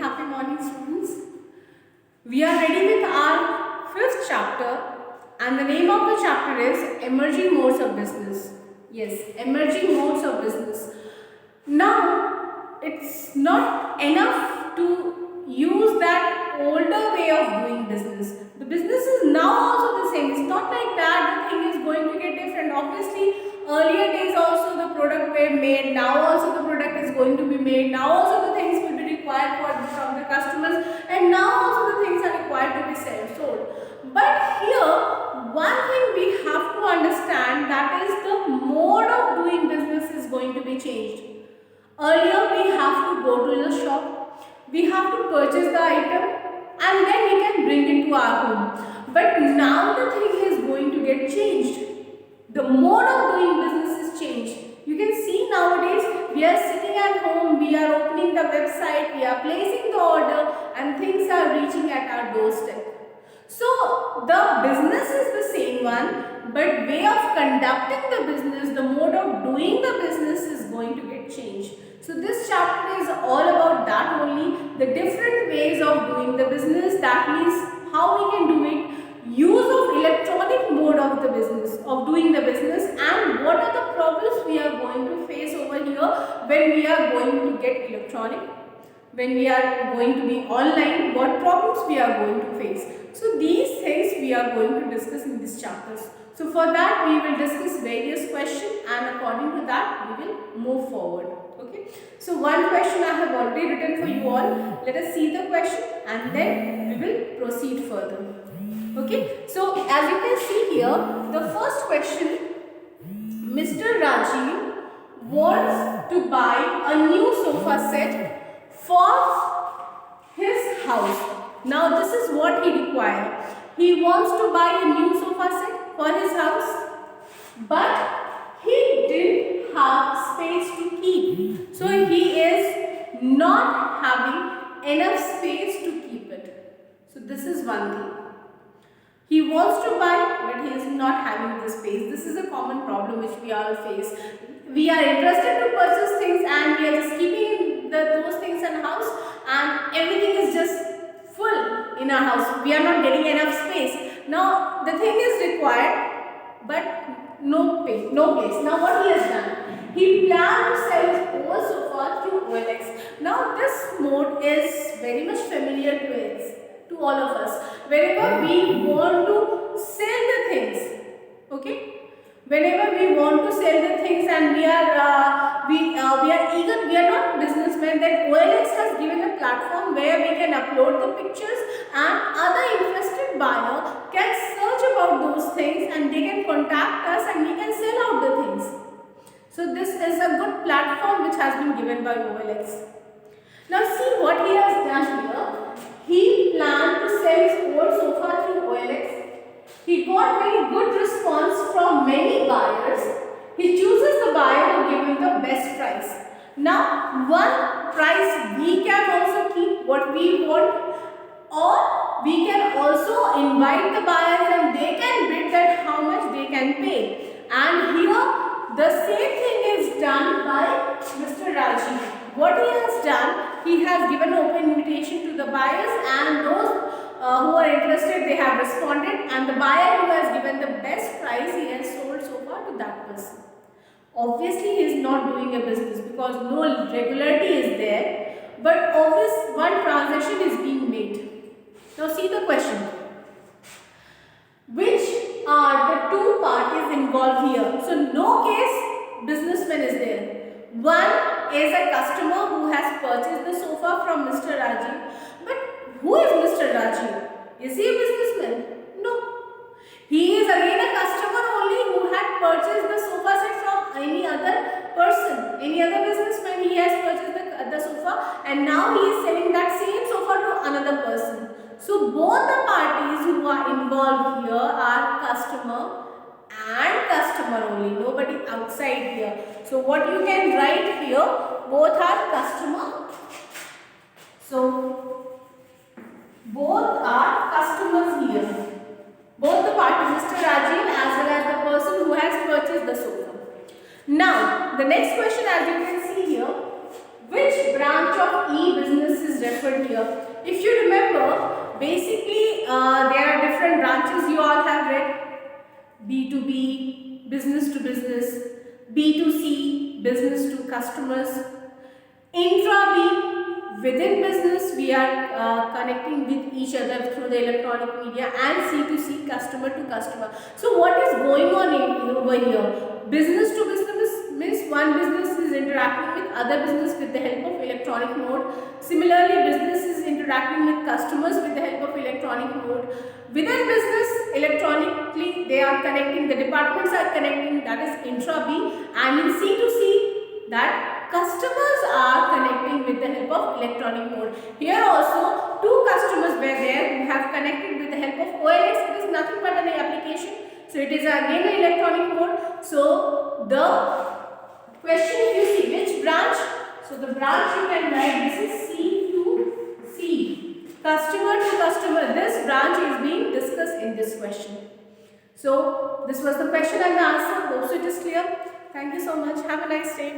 happy morning, students. We are ready with our fifth chapter, and the name of the chapter is Emerging Modes of Business. Yes, Emerging Modes of Business. Now, it's not enough to use that older way of doing business. The business is now also the same. It's not like that the thing is going to get different. Obviously, earlier days also the product were made. Now also the product is going to be made. Now also the things will be required from the customers, and now also the things are required to be sold. But here, one thing we have to understand, that is the mode of doing business is going to be changed. Earlier we have to go to the shop, we have to purchase the item, and then we can bring it to our home. But now the thing is going to get changed. The mode of doing business is changed. You can see nowadays we are sitting at home, we are opening the website, we are placing the order, and things are reaching at our doorstep. So the business is the same one, but way of conducting the business, the mode of doing the business is going to get changed. So this chapter is all about that only, the different ways of doing the business, that means how we can do it, use of electronic mode of the business, of doing the business, and what are the problems we are going to face over here when we are going to get electronic, when we are going to be online, what problems we are going to face. So these things we are going to discuss in these chapters. So for that we will discuss various questions, and according to that we will move forward. Okay. So one question I have already written for you all. Let us see the question and then we will proceed further. Okay. So as you can see here, the first question, Mr. Rajiv wants to buy a new sofa set for his house. Now this is what he requires. He wants to buy a new sofa set for his house, but he didn't have space to keep. So he is not having enough space to keep it. So this is one thing. He wants to buy, but he is not having the space. This is a common problem which we all face. We are interested to purchase things, and we are just keeping those things in house, and everything is just full in our house. We are not getting enough space. Now the thing is required, but no place. Now what he has done? He planned to sell his old sofa through OLX. Now this mode is very much familiar to all of us. Whenever we want to sell the things, okay, whenever we want to sell the things and we are eager, we are not businessmen, then OLX has given a platform where we can upload the pictures and other interested buyer can search about those things and they can contact us and we can sell out the things. So this is a good platform which has been given by OLX. Now see what he has done here. He planned to sell his old sofa through OLX. He got very good response from many buyers. He chooses the buyer who give him the best price. Now, one price we can also keep what we want, or we can also invite the buyers and they can bid that how much they can pay. And here, the same thing is done by Mr. Rajiv. What he has done, he has given open invitation to the buyers, and those who are interested, they have responded, and the buyer who has given the best price, he has sold so far to that person. Obviously, he is not doing a business because no regularity is there, but obviously one transaction is being made. Now see the question. Which are the two parties involved here? So no case businessman is there. One is a customer who has purchased the sofa from Mr. Rajiv. But who is Mr. Rajiv? Is he a businessman? No. He is again a customer only who had purchased the sofa set from any other person, any other businessman. He has purchased the sofa and now he is selling that same sofa to another person. So both the parties who are involved here are customer and customer only, nobody outside here. So what you can write here, both are customer. So both are customers here. Both the parties, Mr. Rajiv as well as the person who has purchased the sofa. Now the next question, as you can see here, which branch of e-business is referred here? basically there are different branches you all have read. B2B, business to business, B2C, business to customers, intra-B, within business we are connecting with each other through the electronic media, and C2C, customer to customer. So what is going on over here? Business to business means one business is interacting with other business with the help of electronic mode. Similarly, business is interacting with customers with the help of electronic mode. Within business, electronically they are connecting, the departments are connecting, that is intra-B, and in C2C, that customers are connecting with the help of electronic mode. Here also two customers were there who have connected with the help of OLX. It is nothing but an application. So it is again an electronic mode. So the question, if you see which branch, so the branch you can write, this is C2C, customer to customer. This branch is being discussed in this question. So this was the question and the answer. Hope so it is clear. Thank you so much. Have a nice day.